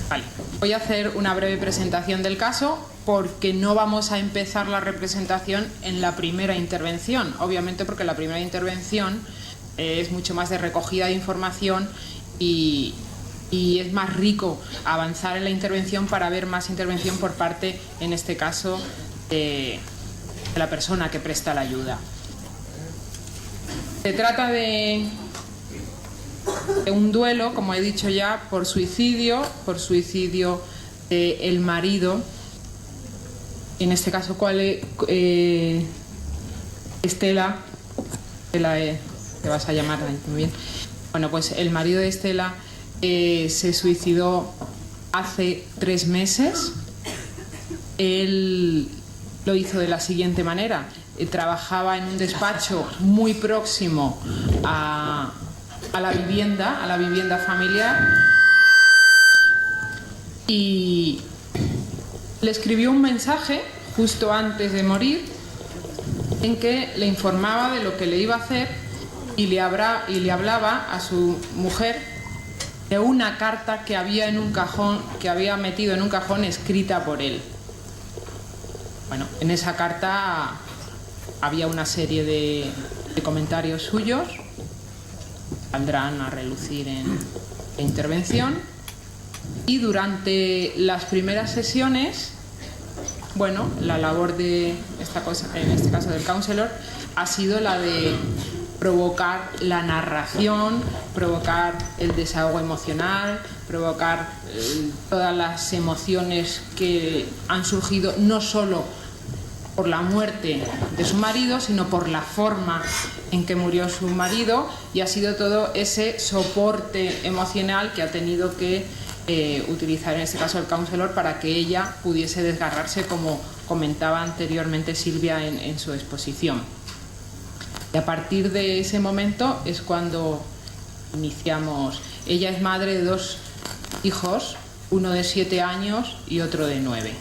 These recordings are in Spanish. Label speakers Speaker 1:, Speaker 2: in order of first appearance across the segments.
Speaker 1: Vale, voy a hacer una breve presentación del caso porque no vamos a empezar la representación en la primera intervención, obviamente porque la primera intervención es mucho más de recogida de información y es más rico avanzar en la intervención para ver más intervención por parte, en este caso, de la persona que presta la ayuda. Se trata de un duelo, como he dicho ya, por suicidio del marido, en este caso, Estela, te vas a llamar muy bien. Bueno, pues el marido de Estela se suicidó hace 3 meses. Él lo hizo de la siguiente manera: trabajaba en un despacho muy próximo a la vivienda familiar, y le escribió un mensaje justo antes de morir en que le informaba de lo que le iba a hacer y le hablaba a su mujer de una carta que había metido en un cajón escrita por él. Bueno, en esa carta había una serie de comentarios suyos, saldrán a relucir en la intervención, y durante las primeras sesiones, bueno, la labor de esta cosa, en este caso del counselor, ha sido la de provocar la narración, provocar el desahogo emocional, provocar todas las emociones que han surgido no solo por la muerte de su marido, sino por la forma en que murió su marido, y ha sido todo ese soporte emocional que ha tenido que utilizar en este caso el counselor para que ella pudiese desgarrarse, como comentaba anteriormente Silvia en su exposición. Y a partir de ese momento es cuando iniciamos. Ella es madre de 2 hijos, uno de 7 años y otro de 9.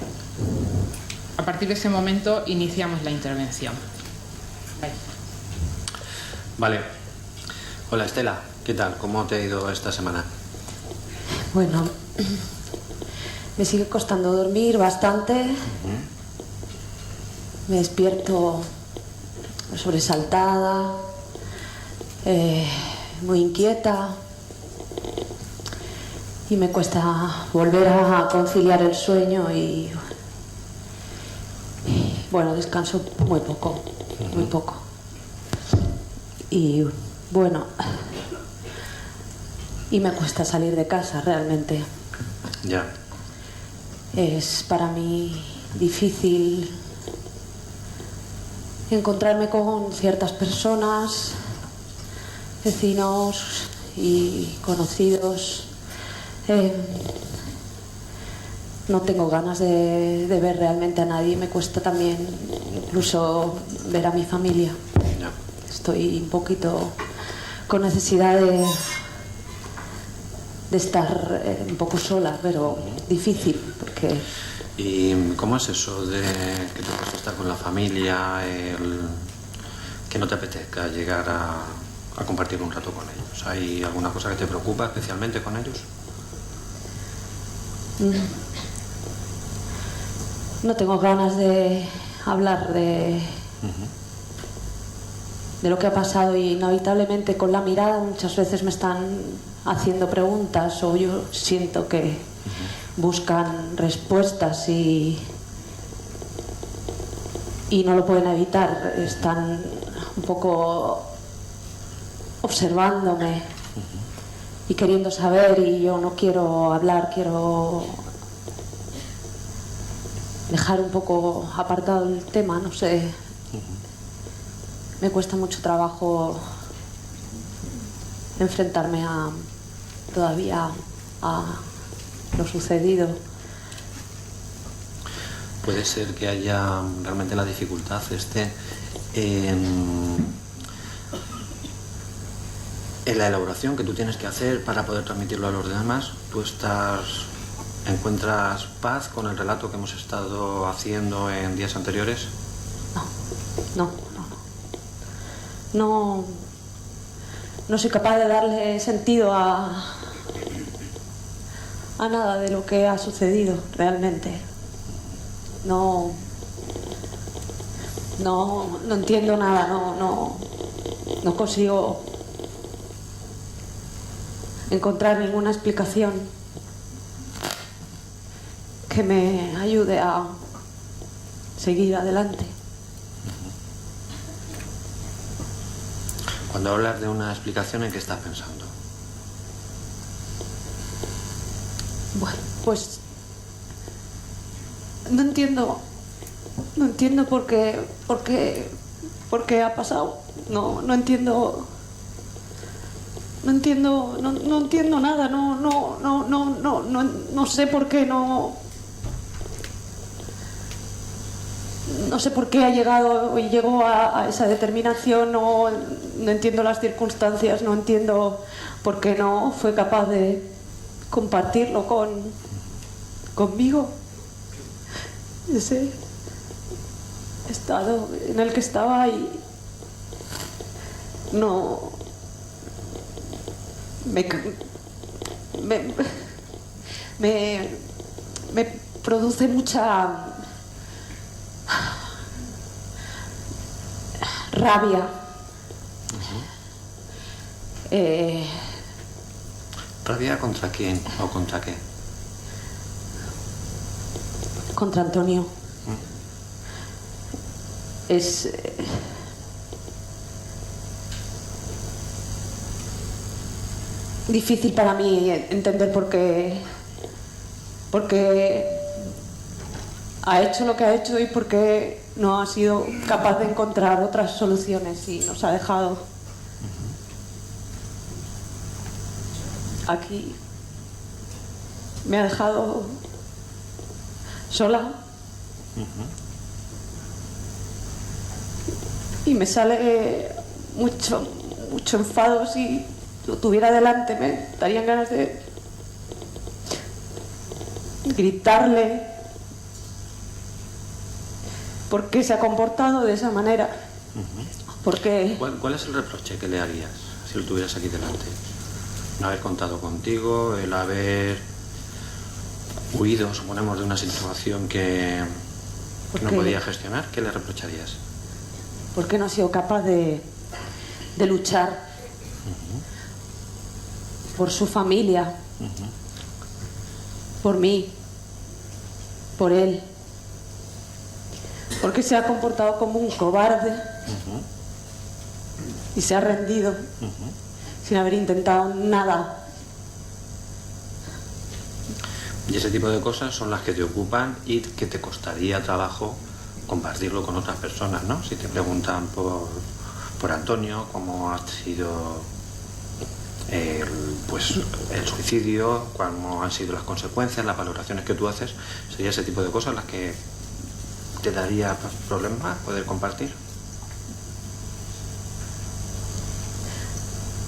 Speaker 1: A partir de ese momento iniciamos la intervención.
Speaker 2: Vale. Hola Estela, ¿qué tal? ¿Cómo te ha ido esta semana?
Speaker 3: Bueno, me sigue costando dormir bastante. Me despierto sobresaltada, muy inquieta, y me cuesta volver a conciliar el sueño y bueno, descanso muy poco. Y bueno, y me cuesta salir de casa realmente.
Speaker 2: Ya.
Speaker 3: Es para mí difícil encontrarme con ciertas personas, vecinos y conocidos. No tengo ganas de ver realmente a nadie. Me cuesta también incluso ver a mi familia.
Speaker 2: Ya.
Speaker 3: Estoy un poquito con necesidad de estar un poco sola, pero difícil, porque...
Speaker 2: ¿Y cómo es eso de que te cuesta estar con la familia, que no te apetezca llegar a compartir un rato con ellos? ¿Hay alguna cosa que te preocupa especialmente con ellos?
Speaker 3: No tengo ganas de hablar de lo que ha pasado, y inevitablemente con la mirada muchas veces me están haciendo preguntas, o yo siento que buscan respuestas y no lo pueden evitar. Están un poco observándome y queriendo saber, y yo no quiero hablar, quiero dejar un poco apartado el tema, no sé. Me cuesta mucho trabajo enfrentarme todavía a lo sucedido.
Speaker 2: Puede ser que haya realmente la dificultad en la elaboración que tú tienes que hacer para poder transmitirlo a los demás. Tú encuentras paz con el relato que hemos estado haciendo en días anteriores.
Speaker 3: No soy capaz de darle sentido a a nada de lo que ha sucedido realmente. No entiendo nada, no consigo encontrar ninguna explicación que me ayude a seguir adelante.
Speaker 2: Cuando hablas de una explicación, ¿en qué estás pensando?
Speaker 3: Bueno, pues no entiendo por qué ha pasado. No entiendo nada. No sé por qué no sé por qué llegó a esa determinación. No entiendo las circunstancias, no entiendo por qué no fue capaz de compartirlo conmigo. Ese estado en el que estaba, y no me produce mucha rabia.
Speaker 2: ¿Rabia contra quién o contra qué?
Speaker 3: Contra Antonio. Es difícil para mí entender por qué ha hecho lo que ha hecho y por qué no ha sido capaz de encontrar otras soluciones y nos ha dejado aquí. Me ha dejado sola. Y me sale mucho enfado. Si lo tuviera delante me darían ganas de gritarle por qué se ha comportado de esa manera. Porque
Speaker 2: ¿Cuál es el reproche que le harías si lo tuvieras aquí delante? No haber contado contigo, el haber huido, suponemos, de una situación que no podía gestionar. ¿Qué le reprocharías?
Speaker 3: Porque no ha sido capaz de luchar por su familia, por mí, por él. Porque se ha comportado como un cobarde y se ha rendido sin haber intentado nada.
Speaker 2: Y ese tipo de cosas son las que te ocupan y que te costaría trabajo compartirlo con otras personas, ¿no? Si te preguntan por Antonio, cómo ha sido el suicidio, cómo han sido las consecuencias, las valoraciones que tú haces, sería ese tipo de cosas las que te daría problemas poder compartir.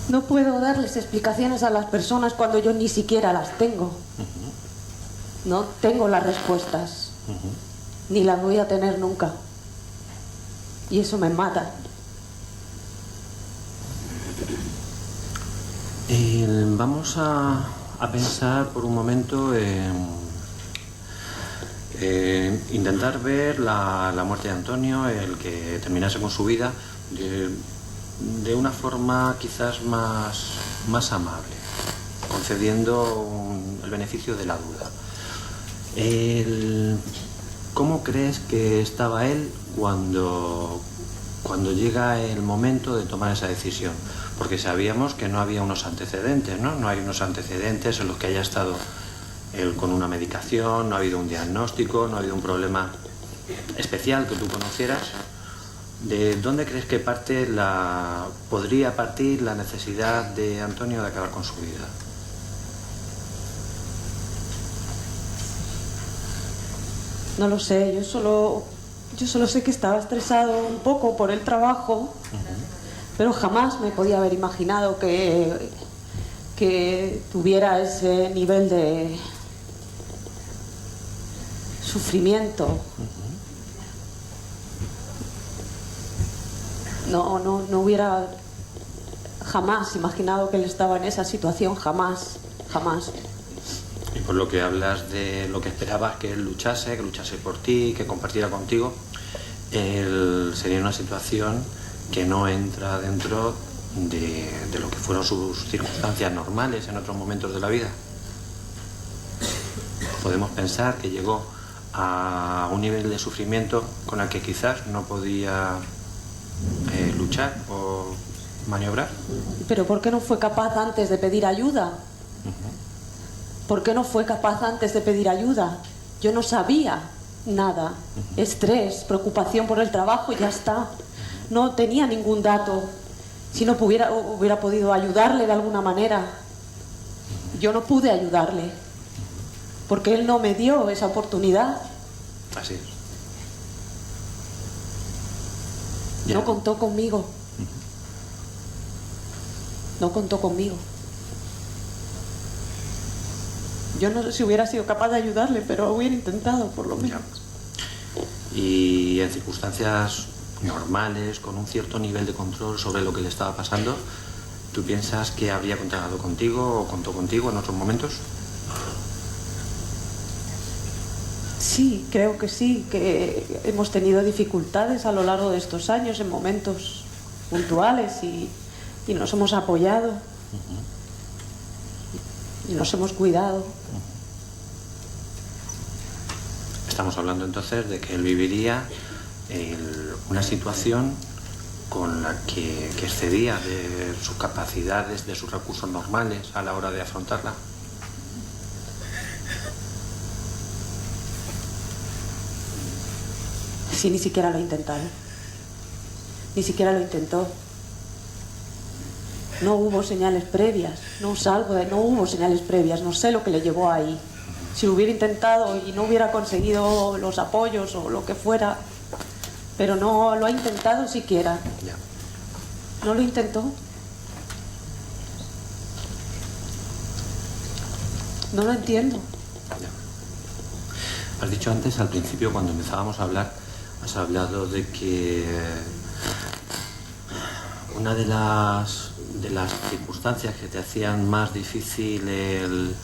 Speaker 3: No puedo darles explicaciones a las personas cuando yo ni siquiera las tengo. No tengo las respuestas. Ni las voy a tener nunca. Y eso me mata.
Speaker 2: Vamos a pensar por un momento intentar ver la muerte de Antonio, el que terminase con su vida de una forma quizás más amable, concediendo el beneficio de la duda. ¿Cómo crees que estaba él cuando llega el momento de tomar esa decisión? Porque sabíamos que no había unos antecedentes, ¿no? No hay unos antecedentes en los que haya estado él con una medicación, no ha habido un diagnóstico, no ha habido un problema especial que tú conocieras. ¿De dónde crees que podría partir la necesidad de Antonio de acabar con su vida?
Speaker 3: No lo sé, yo solo sé que estaba estresado un poco por el trabajo, pero jamás me podía haber imaginado que tuviera ese nivel de sufrimiento. No hubiera jamás imaginado que él estaba en esa situación, jamás.
Speaker 2: Y por lo que hablas de lo que esperabas que él luchase, por ti, que compartiera contigo, sería una situación que no entra dentro de lo que fueron sus circunstancias normales en otros momentos de la vida. Podemos pensar que llegó a un nivel de sufrimiento con el que quizás no podía luchar o maniobrar.
Speaker 3: ¿Pero por qué no fue capaz antes de pedir ayuda? ¿Por qué no fue capaz antes de pedir ayuda? Yo no sabía nada. Estrés, preocupación por el trabajo, ya está. No tenía ningún dato. Si no hubiera podido ayudarle de alguna manera. Yo no pude ayudarle. Porque él no me dio esa oportunidad.
Speaker 2: Así es.
Speaker 3: No contó conmigo. No contó conmigo. Yo no sé si hubiera sido capaz de ayudarle, pero hubiera intentado, por lo menos.
Speaker 2: Y en circunstancias normales, con un cierto nivel de control sobre lo que le estaba pasando, ¿tú piensas que habría contado contigo o contó contigo en otros momentos?
Speaker 3: Sí, creo que sí, que hemos tenido dificultades a lo largo de estos años en momentos puntuales y nos hemos apoyado y nos hemos cuidado.
Speaker 2: Estamos hablando entonces de que él viviría una situación con la que excedía de sus capacidades, de sus recursos normales a la hora de afrontarla.
Speaker 3: Sí, ni siquiera lo he intentado. Ni siquiera lo intentó. No hubo señales previas. No hubo señales previas. No sé lo que le llevó ahí. Si lo hubiera intentado y no hubiera conseguido los apoyos o lo que fuera, pero no lo ha intentado siquiera.
Speaker 2: Ya.
Speaker 3: No lo intentó. No lo entiendo.
Speaker 2: Ya. Has dicho antes, al principio, cuando empezábamos a hablar, has hablado de que una de las circunstancias que te hacían más difícil el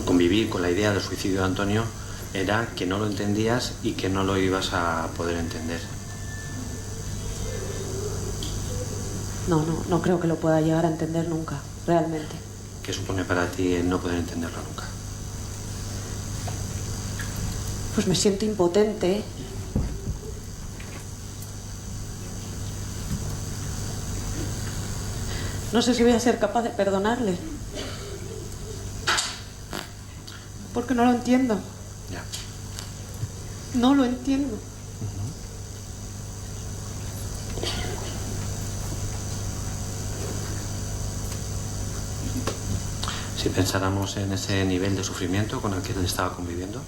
Speaker 2: convivir con la idea del suicidio de Antonio era que no lo entendías y que no lo ibas a poder entender.
Speaker 3: No creo que lo pueda llegar a entender nunca, realmente.
Speaker 2: ¿Qué supone para ti el no poder entenderlo nunca?
Speaker 3: Pues me siento impotente. No sé si voy a ser capaz de perdonarle. Porque no lo entiendo.
Speaker 2: Ya.
Speaker 3: No lo entiendo.
Speaker 2: Si pensáramos en ese nivel de sufrimiento con el que él estaba conviviendo,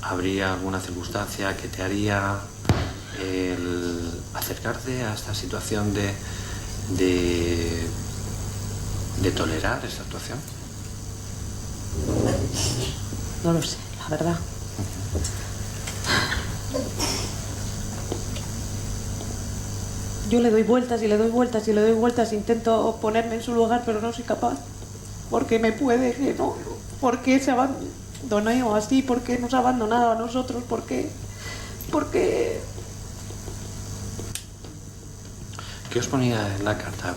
Speaker 2: ¿habría alguna circunstancia que te haría acercarte a esta situación de tolerar esa situación?
Speaker 3: No lo sé, la verdad. Yo le doy vueltas y le doy vueltas y le doy vueltas, intento ponerme en su lugar, pero no soy capaz. Porque me puede, que no. ¿Por qué se abandonó así? ¿Por qué nos ha abandonado a nosotros? ¿Por qué?
Speaker 2: ¿Qué os ponía en la carta?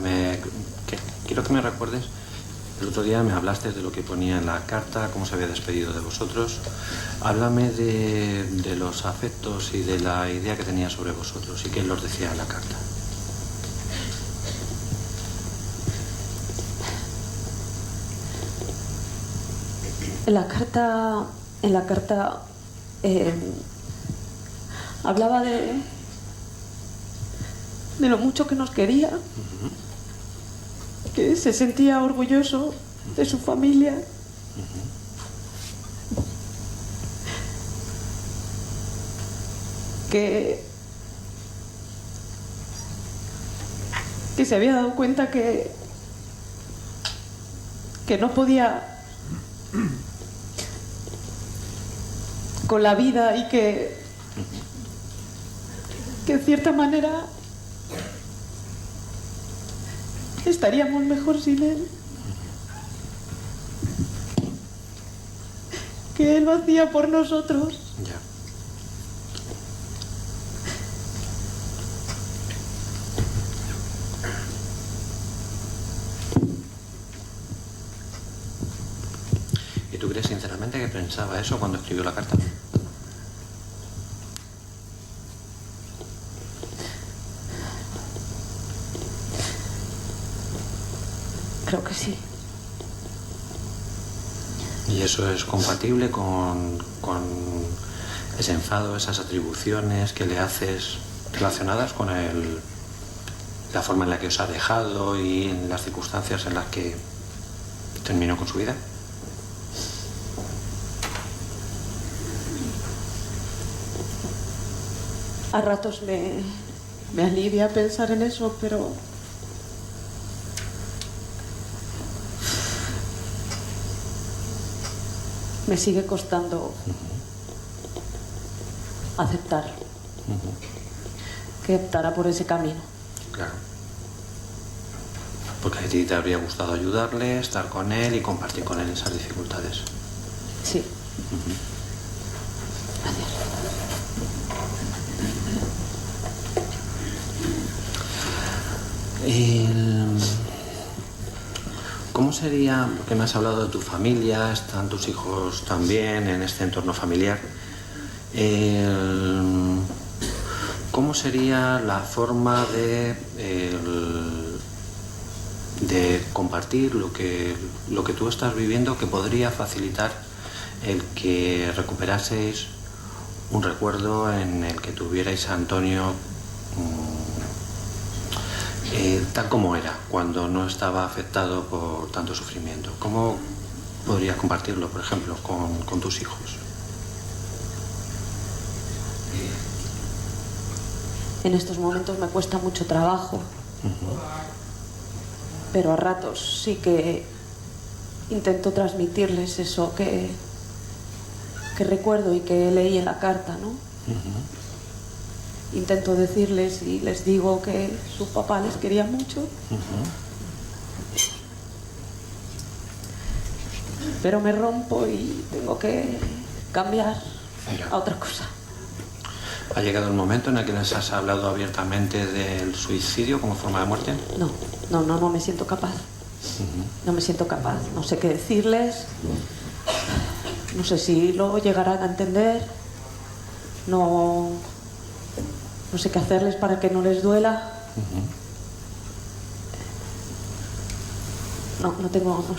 Speaker 2: Quiero que me recuerdes. El otro día me hablaste de lo que ponía en la carta, cómo se había despedido de vosotros. Háblame de los afectos y de la idea que tenía sobre vosotros y qué os decía en la carta.
Speaker 3: En la carta hablaba de lo mucho que nos quería, que se sentía orgulloso de su familia. Que se había dado cuenta que no podía con la vida y que en cierta manera estaríamos mejor sin él. que Él lo hacía por nosotros.
Speaker 2: Ya. ¿Y tú crees sinceramente que pensaba eso cuando escribió la carta?
Speaker 3: Creo que sí.
Speaker 2: ¿Y eso es compatible con ese enfado, esas atribuciones que le haces relacionadas con la forma en la que os ha dejado y en las circunstancias en las que terminó con su vida?
Speaker 3: A ratos me alivia pensar en eso, pero me sigue costando aceptar que optara por ese camino.
Speaker 2: Claro. Porque a ti te habría gustado ayudarle, estar con él y compartir con él esas dificultades.
Speaker 3: Sí. Gracias.
Speaker 2: ¿Cómo sería, porque me has hablado de tu familia, están tus hijos también en este entorno familiar, ¿cómo sería la forma de compartir lo que tú estás viviendo que podría facilitar el que recuperaseis un recuerdo en el que tuvierais a Antonio tal como era, cuando no estaba afectado por tanto sufrimiento? ¿Cómo podrías compartirlo, por ejemplo, con tus hijos?
Speaker 3: En estos momentos me cuesta mucho trabajo, pero a ratos sí que intento transmitirles eso que recuerdo y que leí en la carta, ¿no? Intento decirles y les digo que su papá les quería mucho. Pero me rompo y tengo que cambiar a otra cosa.
Speaker 2: ¿Ha llegado el momento en el que les has hablado abiertamente del suicidio como forma de muerte?
Speaker 3: No me siento capaz. No me siento capaz. No sé qué decirles. No sé si lo llegarán a entender. No sé qué hacerles para que no les duela.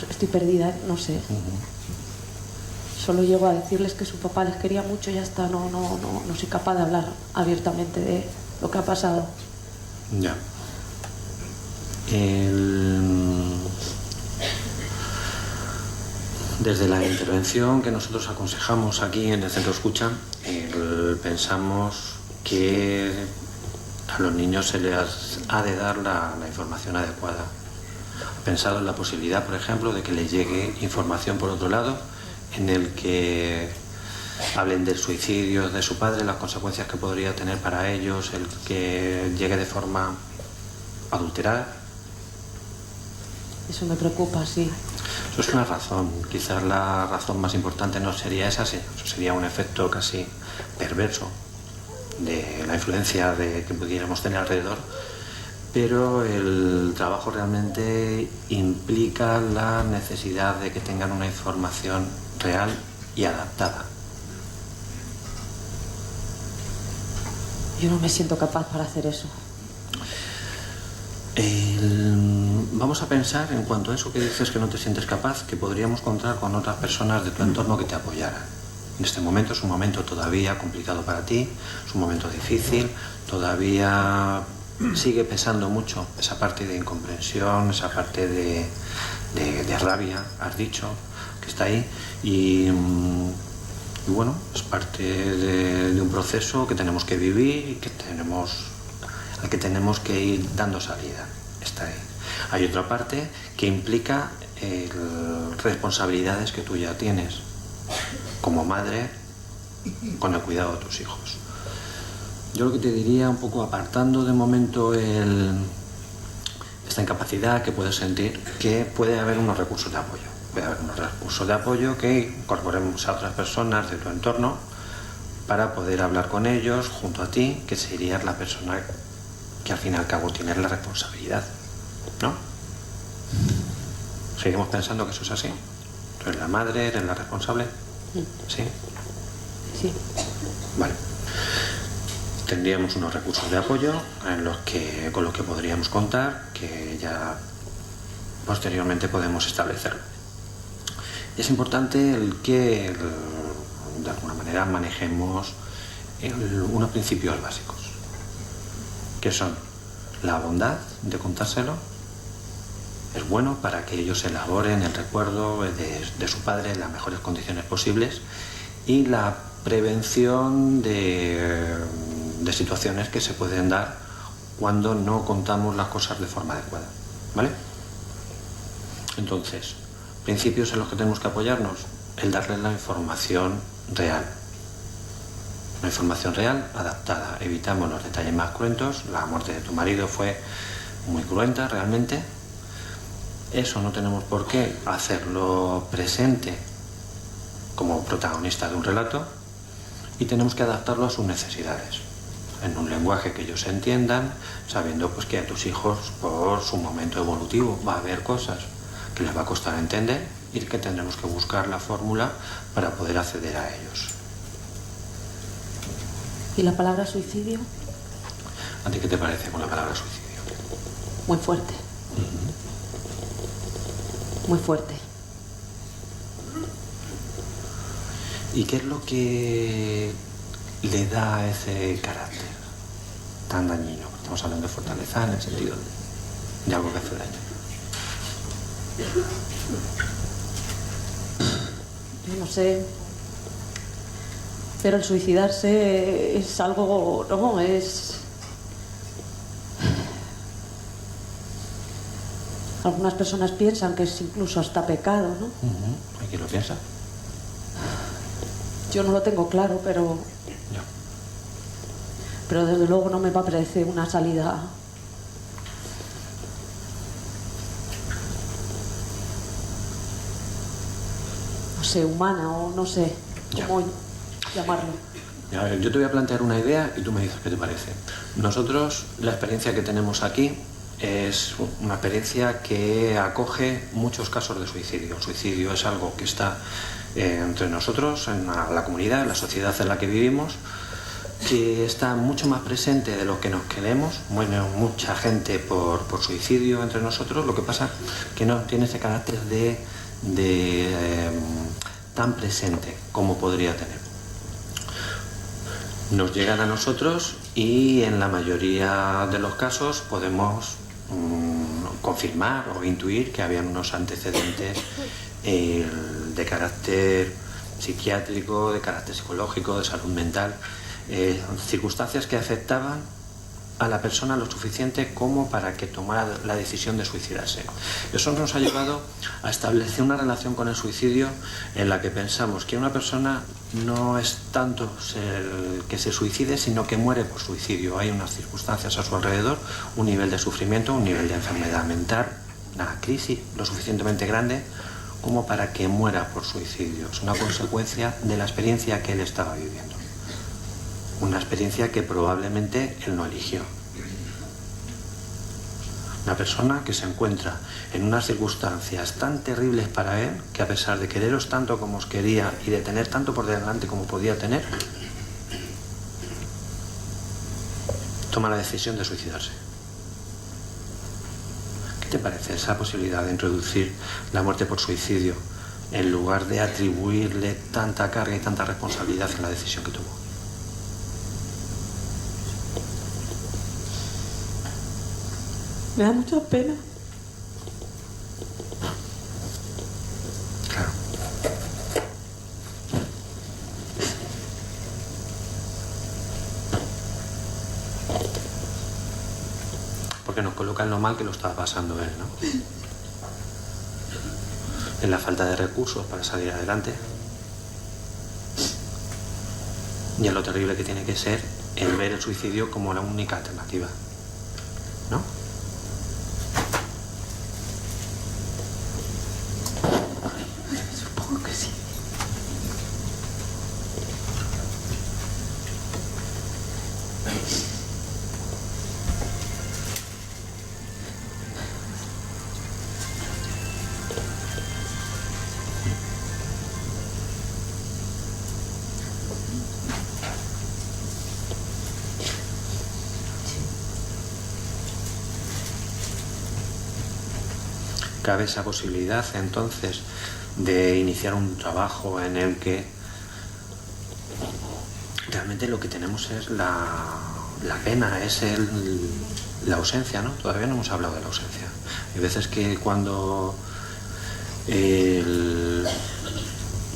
Speaker 3: Estoy perdida, no sé. Solo llego a decirles que su papá les quería mucho y ya está. No soy capaz de hablar abiertamente de lo que ha pasado.
Speaker 2: Ya. Desde la intervención que nosotros aconsejamos aquí en el Centro Escucha, pensamos que a los niños se les ha de dar la información adecuada. He pensado en la posibilidad, por ejemplo, de que les llegue información por otro lado, en el que hablen del suicidio de su padre, las consecuencias que podría tener para ellos, el que llegue de forma adulterada.
Speaker 3: Eso me preocupa, sí.
Speaker 2: Eso es una razón. Quizás la razón más importante no sería esa, sería un efecto casi perverso de la influencia que pudiéramos tener alrededor, pero el trabajo realmente implica la necesidad de que tengan una información real y adaptada.
Speaker 3: Yo no me siento capaz para hacer eso.
Speaker 2: Vamos a pensar, en cuanto a eso que dices que no te sientes capaz, que podríamos contar con otras personas de tu entorno que te apoyaran. En este momento es un momento todavía complicado para ti, es un momento difícil, todavía sigue pesando mucho esa parte de incomprensión, esa parte de rabia, has dicho, que está ahí, y bueno, es parte de un proceso que tenemos que vivir y al que tenemos que ir dando salida. Está ahí. Hay otra parte que implica responsabilidades que tú ya tienes como madre con el cuidado de tus hijos. Yo lo que te diría, un poco apartando de momento esta incapacidad que puedes sentir, que puede haber unos recursos de apoyo. puede haber unos recursos de apoyo que incorporemos a otras personas de tu entorno para poder hablar con ellos junto a ti, que sería la persona que al fin y al cabo tiene la responsabilidad, ¿no? ¿Seguimos pensando que eso es así? ¿Tú eres la madre, eres la responsable? ¿Sí?
Speaker 3: Sí.
Speaker 2: Vale. Tendríamos unos recursos de apoyo con los que podríamos contar, que ya posteriormente podemos establecerlo. Y es importante que de alguna manera manejemos unos principios básicos, que son la bondad de contárselo. Es bueno para que ellos elaboren el recuerdo de su padre en las mejores condiciones posibles, y la prevención de situaciones que se pueden dar cuando no contamos las cosas de forma adecuada, ¿vale? Entonces, principios en los que tenemos que apoyarnos: el darles la información real. Una información real adaptada. Evitamos los detalles más cruentos. La muerte de tu marido fue muy cruenta realmente. Eso no tenemos por qué hacerlo presente como protagonista de un relato, y tenemos que adaptarlo a sus necesidades, en un lenguaje que ellos entiendan, sabiendo pues que a tus hijos, por su momento evolutivo, va a haber cosas que les va a costar entender y que tendremos que buscar la fórmula para poder acceder a ellos.
Speaker 3: ¿Y la palabra suicidio?
Speaker 2: ¿A ti qué te parece con la palabra suicidio?
Speaker 3: Muy fuerte. Muy fuerte.
Speaker 2: ¿Y qué es lo que le da ese carácter tan dañino? Estamos hablando de fortaleza en el sentido de algo que hace daño.
Speaker 3: Yo no sé, pero el suicidarse es algo, no, es... Algunas personas piensan que es incluso hasta pecado, ¿no?
Speaker 2: ¿Hay quien lo piensa?
Speaker 3: Yo no lo tengo claro, pero...
Speaker 2: Ya.
Speaker 3: Pero desde luego no me va a parecer una salida... no sé, humana, o no sé cómo llamarlo.
Speaker 2: Yo te voy a plantear una idea y tú me dices qué te parece. Nosotros, la experiencia que tenemos aquí es una experiencia que acoge muchos casos de suicidio. El suicidio es algo que está entre nosotros, en la comunidad, en la sociedad en la que vivimos, que está mucho más presente de lo que nos creemos. Muere mucha gente por suicidio entre nosotros. Lo que pasa que no tiene ese carácter tan presente como podría tener. Nos llegan a nosotros y en la mayoría de los casos podemos confirmar o intuir que habían unos antecedentes de carácter psiquiátrico, de carácter psicológico, de salud mental, circunstancias que afectaban a la persona lo suficiente como para que tomara la decisión de suicidarse. Eso nos ha llevado a establecer una relación con el suicidio en la que pensamos que una persona no es tanto que se suicide, sino que muere por suicidio. Hay unas circunstancias a su alrededor, un nivel de sufrimiento, un nivel de enfermedad mental, una crisis lo suficientemente grande como para que muera por suicidio. Es una consecuencia de la experiencia que él estaba viviendo. Una experiencia que probablemente él no eligió. Una persona que se encuentra en unas circunstancias tan terribles para él, que a pesar de quereros tanto como os quería y de tener tanto por delante como podía tener, toma la decisión de suicidarse. ¿Qué te parece esa posibilidad de introducir la muerte por suicidio en lugar de atribuirle tanta carga y tanta responsabilidad en la decisión que tomó?
Speaker 3: Me da mucha pena.
Speaker 2: Claro. Porque nos coloca en lo mal que lo estaba pasando él, ¿no? En la falta de recursos para salir adelante. Y en lo terrible que tiene que ser el ver el suicidio como la única alternativa, ¿no? cabe esa posibilidad entonces de iniciar un trabajo en el que realmente lo que tenemos es la pena, es la ausencia, ¿no? Todavía no hemos hablado de la ausencia. Hay veces que cuando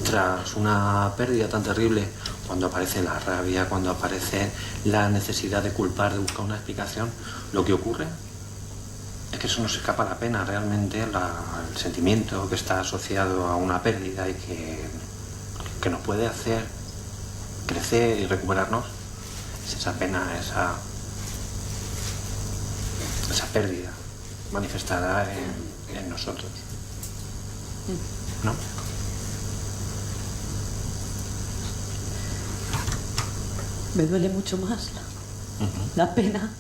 Speaker 2: tras una pérdida tan terrible, cuando aparece la rabia, cuando aparece la necesidad de culpar, de buscar una explicación, lo que ocurre es que eso nos escapa la pena. Realmente el sentimiento que está asociado a una pérdida y que nos puede hacer crecer y recuperarnos es esa pena, esa pérdida manifestada en nosotros, ¿no?
Speaker 3: Me duele mucho más la pena.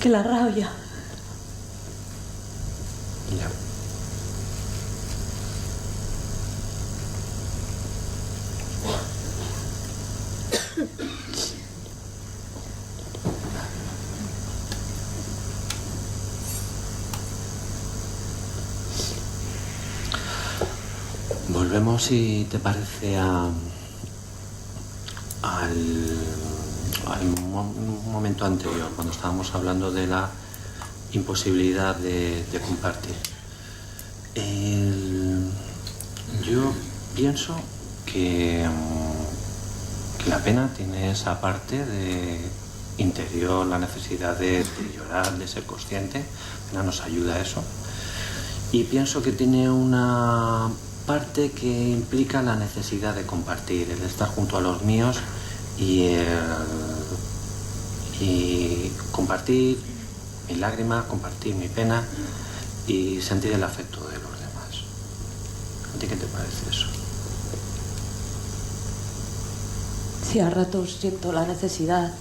Speaker 3: Que la rabia.
Speaker 2: Ya. Volvemos, si te parece, al momento anterior, cuando estábamos hablando de la imposibilidad de compartir. Yo pienso que la pena tiene esa parte de interior, la necesidad de llorar, de ser consciente. La pena nos ayuda a eso. Y pienso que tiene una parte que implica la necesidad de compartir, el estar junto a los míos y compartir mi lágrima, compartir mi pena y sentir el afecto de los demás. ¿A ti qué te parece eso?
Speaker 3: Sí, a ratos siento la necesidad.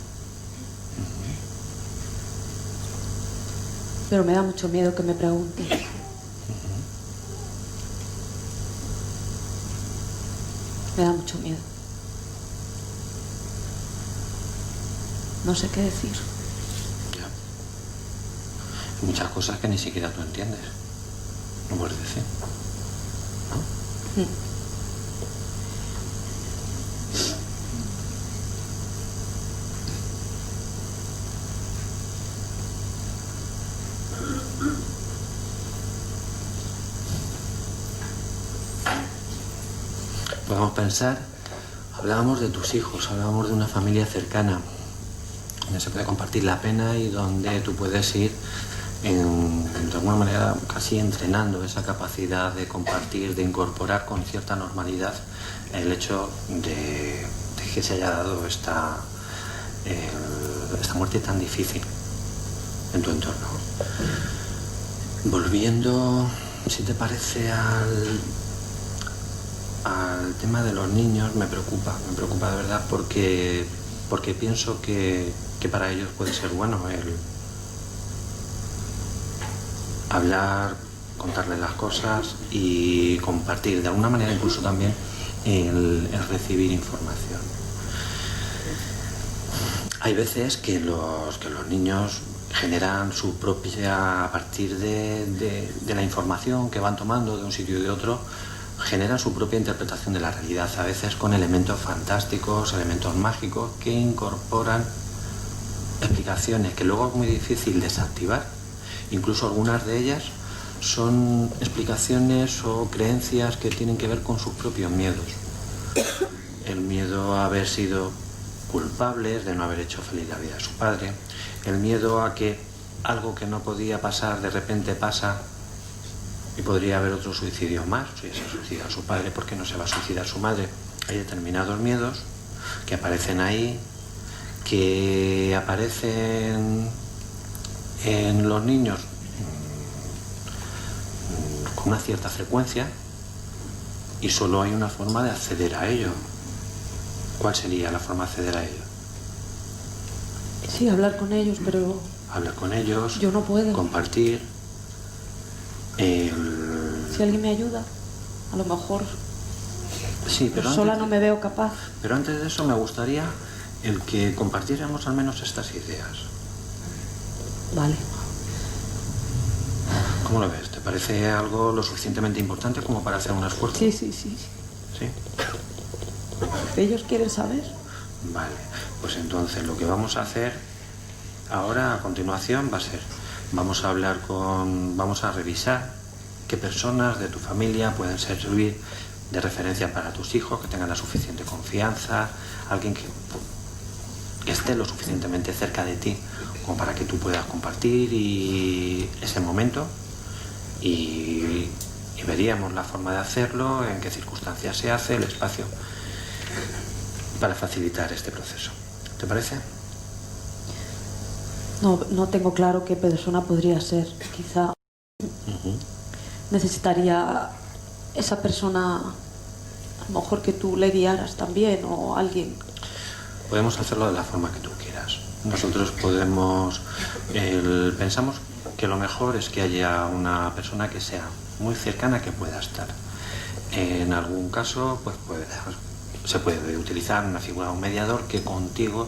Speaker 3: Pero me da mucho miedo que me pregunten. Me da mucho miedo. No sé qué decir.
Speaker 2: Ya. Hay muchas cosas que ni siquiera tú entiendes. No puedes decir. ¿No? Podemos pensar, hablábamos de tus hijos, hablábamos de una familia cercana, donde se puede compartir la pena y donde tú puedes ir, de alguna manera, casi entrenando esa capacidad de compartir, de incorporar con cierta normalidad el hecho de que se haya dado esta muerte tan difícil en tu entorno. Volviendo, si te parece, al tema de los niños, me preocupa de verdad, porque pienso que para ellos puede ser bueno el hablar, contarles las cosas y compartir, de alguna manera incluso también el recibir información. Hay veces que los niños generan su propia, a partir de la información que van tomando de un sitio y de otro, generan su propia interpretación de la realidad, a veces con elementos fantásticos, elementos mágicos que incorporan explicaciones que luego es muy difícil desactivar. Incluso algunas de ellas son explicaciones o creencias que tienen que ver con sus propios miedos. El miedo a haber sido culpables de no haber hecho feliz la vida a su padre, el miedo a que algo que no podía pasar de repente pasa y podría haber otro suicidio más. Si se suicida a su padre, ¿por qué no se va a suicidar su madre? Hay determinados miedos que aparecen ahí, que aparecen en los niños con una cierta frecuencia y solo hay una forma de acceder a ello. ¿Cuál sería la forma de acceder a ello?
Speaker 3: Sí, hablar con ellos, pero...
Speaker 2: Hablar con ellos,
Speaker 3: yo no puedo.
Speaker 2: Compartir.
Speaker 3: Si alguien me ayuda, a lo mejor
Speaker 2: Sí, pero
Speaker 3: sola no me veo capaz.
Speaker 2: Pero antes de eso me gustaría el que compartiéramos al menos estas ideas.
Speaker 3: Vale.
Speaker 2: ¿Cómo lo ves? ¿Te parece algo lo suficientemente importante como para hacer un esfuerzo?
Speaker 3: Sí.
Speaker 2: ¿Sí?
Speaker 3: ¿Ellos quieren saber?
Speaker 2: Vale, pues entonces lo que vamos a hacer ahora a continuación va a ser, vamos a revisar qué personas de tu familia pueden servir de referencia para tus hijos, que tengan la suficiente confianza, alguien que esté lo suficientemente cerca de ti como para que tú puedas compartir ese momento y veríamos la forma de hacerlo, en qué circunstancias se hace, el espacio para facilitar este proceso. ¿Te parece?
Speaker 3: No tengo claro qué persona podría ser. Quizá necesitaría esa persona, a lo mejor que tú le guiaras también, o alguien.
Speaker 2: Podemos hacerlo de la forma que tú quieras. Nosotros pensamos que lo mejor es que haya una persona que sea muy cercana, que pueda estar. En algún caso, pues se puede utilizar una figura, un mediador que contigo,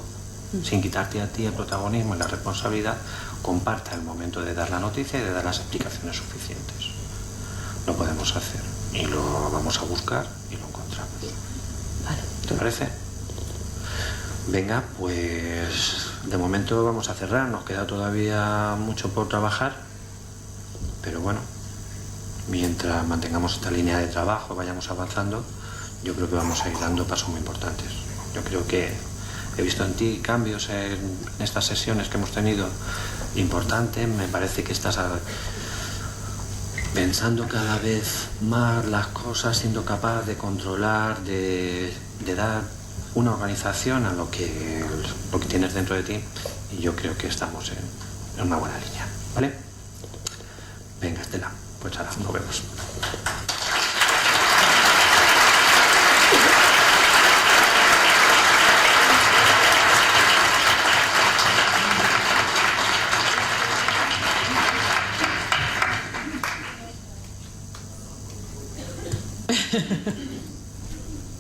Speaker 2: sin quitarte a ti el protagonismo y la responsabilidad, comparta el momento de dar la noticia y de dar las explicaciones suficientes. Lo podemos hacer y lo vamos a buscar y lo encontramos.
Speaker 3: Vale.
Speaker 2: ¿Te parece? Venga, pues de momento vamos a cerrar. Nos queda todavía mucho por trabajar, pero bueno, mientras mantengamos esta línea de trabajo, vayamos avanzando, yo creo que vamos a ir dando pasos muy importantes. Yo creo que he visto en ti cambios en estas sesiones que hemos tenido importantes. Me parece que estás pensando cada vez más las cosas, siendo capaz de controlar, de dar una organización a lo que tienes dentro de ti, y yo creo que estamos en una buena línea, ¿vale? Venga, Estela, pues ahora nos vemos.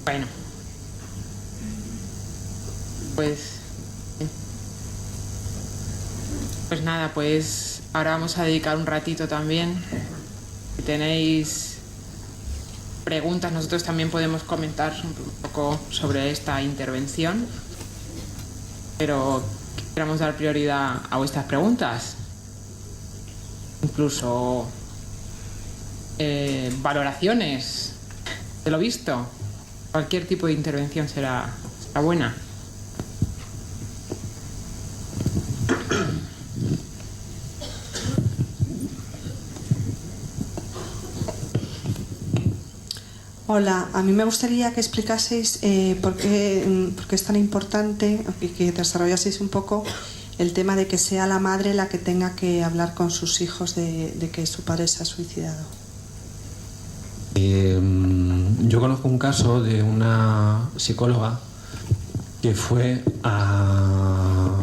Speaker 1: Bueno, pues nada, pues ahora vamos a dedicar un ratito también. Si tenéis preguntas, nosotros también podemos comentar un poco sobre esta intervención, pero queremos dar prioridad a vuestras preguntas, incluso valoraciones de lo visto. Cualquier tipo de intervención será buena.
Speaker 4: Hola, a mí me gustaría que explicaseis por qué es tan importante y que desarrollaseis un poco el tema de que sea la madre la que tenga que hablar con sus hijos de que su padre se ha suicidado.
Speaker 2: Yo conozco un caso de una psicóloga que fue a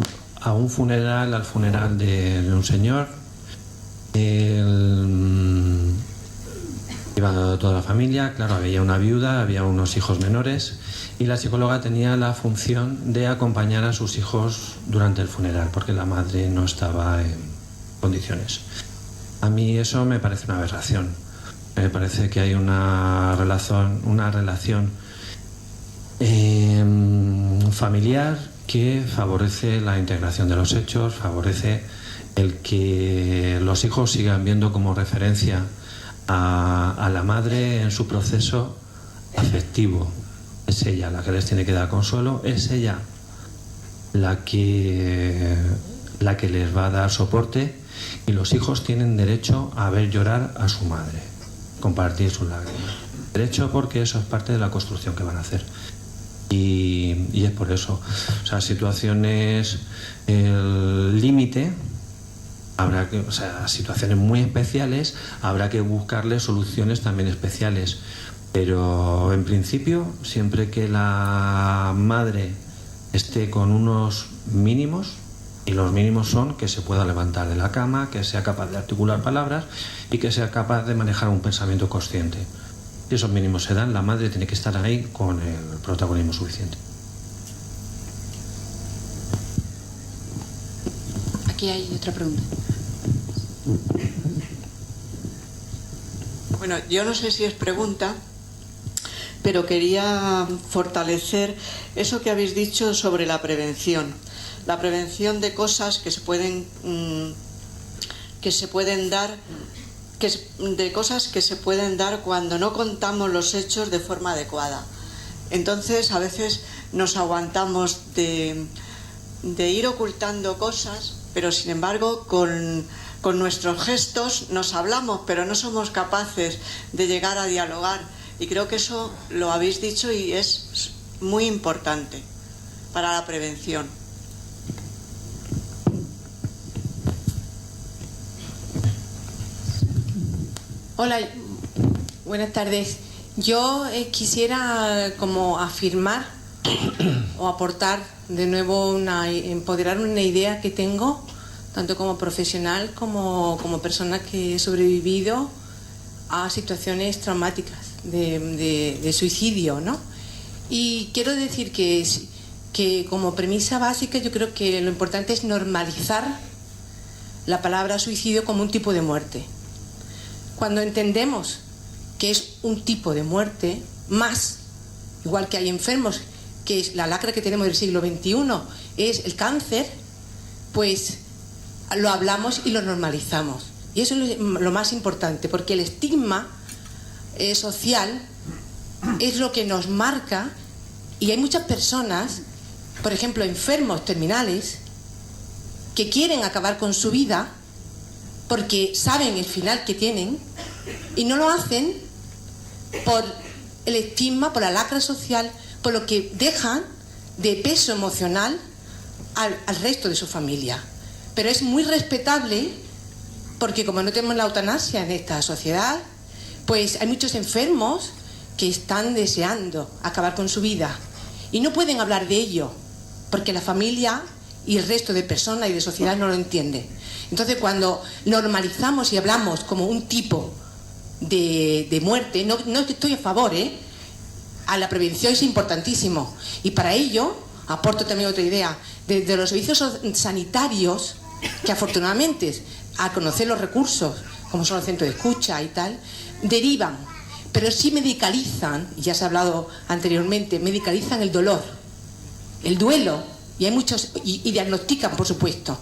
Speaker 2: un funeral, al funeral de un señor. Iba toda la familia, claro, había una viuda, había unos hijos menores, y la psicóloga tenía la función de acompañar a sus hijos durante el funeral, porque la madre no estaba en condiciones. A mí eso me parece una aberración. Me parece que hay una relación familiar que favorece la integración de los hechos, favorece el que los hijos sigan viendo como referencia a la madre en su proceso afectivo. Es ella la que les tiene que dar consuelo, es ella la que les va a dar soporte, y los hijos tienen derecho a ver llorar a su madre, compartir sus lágrimas. Derecho, porque eso es parte de la construcción que van a hacer. Y es por eso. O sea, situaciones límite, situaciones muy especiales, habrá que buscarle soluciones también especiales. Pero en principio, siempre que la madre esté con unos mínimos, y los mínimos son que se pueda levantar de la cama, que sea capaz de articular palabras y que sea capaz de manejar un pensamiento consciente. y esos mínimos se dan, la madre tiene que estar ahí con el protagonismo suficiente.
Speaker 5: Aquí hay otra pregunta.
Speaker 6: Bueno, yo no sé si es pregunta, pero quería fortalecer eso que habéis dicho sobre la prevención. La prevención de cosas que se pueden dar, de cosas que se pueden dar cuando no contamos los hechos de forma adecuada. Entonces, a veces nos aguantamos de ir ocultando cosas, pero sin embargo con nuestros gestos nos hablamos, pero no somos capaces de llegar a dialogar. Y creo que eso lo habéis dicho y es muy importante para la prevención.
Speaker 7: Hola, buenas tardes. Yo quisiera como afirmar o aportar de nuevo empoderar una idea que tengo, tanto como profesional como persona que he sobrevivido a situaciones traumáticas de suicidio, ¿no? Y quiero decir que como premisa básica yo creo que lo importante es normalizar la palabra suicidio como un tipo de muerte. Cuando entendemos que es un tipo de muerte, más, igual que hay enfermos, que es la lacra que tenemos del siglo XXI, es el cáncer, pues lo hablamos y lo normalizamos. Y eso es lo más importante, porque el estigma social es lo que nos marca, y hay muchas personas, por ejemplo, enfermos terminales, que quieren acabar con su vida porque saben el final que tienen y no lo hacen por el estigma, por la lacra social, por lo que dejan de peso emocional al resto de su familia. Pero es muy respetable, porque como no tenemos la eutanasia en esta sociedad, pues hay muchos enfermos que están deseando acabar con su vida y no pueden hablar de ello porque la familia y el resto de personas y de sociedad no lo entiende. Entonces, cuando normalizamos y hablamos como un tipo de muerte, no estoy a favor, a la prevención es importantísimo, y para ello aporto también otra idea. Desde los servicios sanitarios, que afortunadamente al conocer los recursos, como son los centros de escucha y tal, derivan, pero sí medicalizan, y ya se ha hablado anteriormente, medicalizan el dolor, el duelo, y hay muchos, y diagnostican, por supuesto.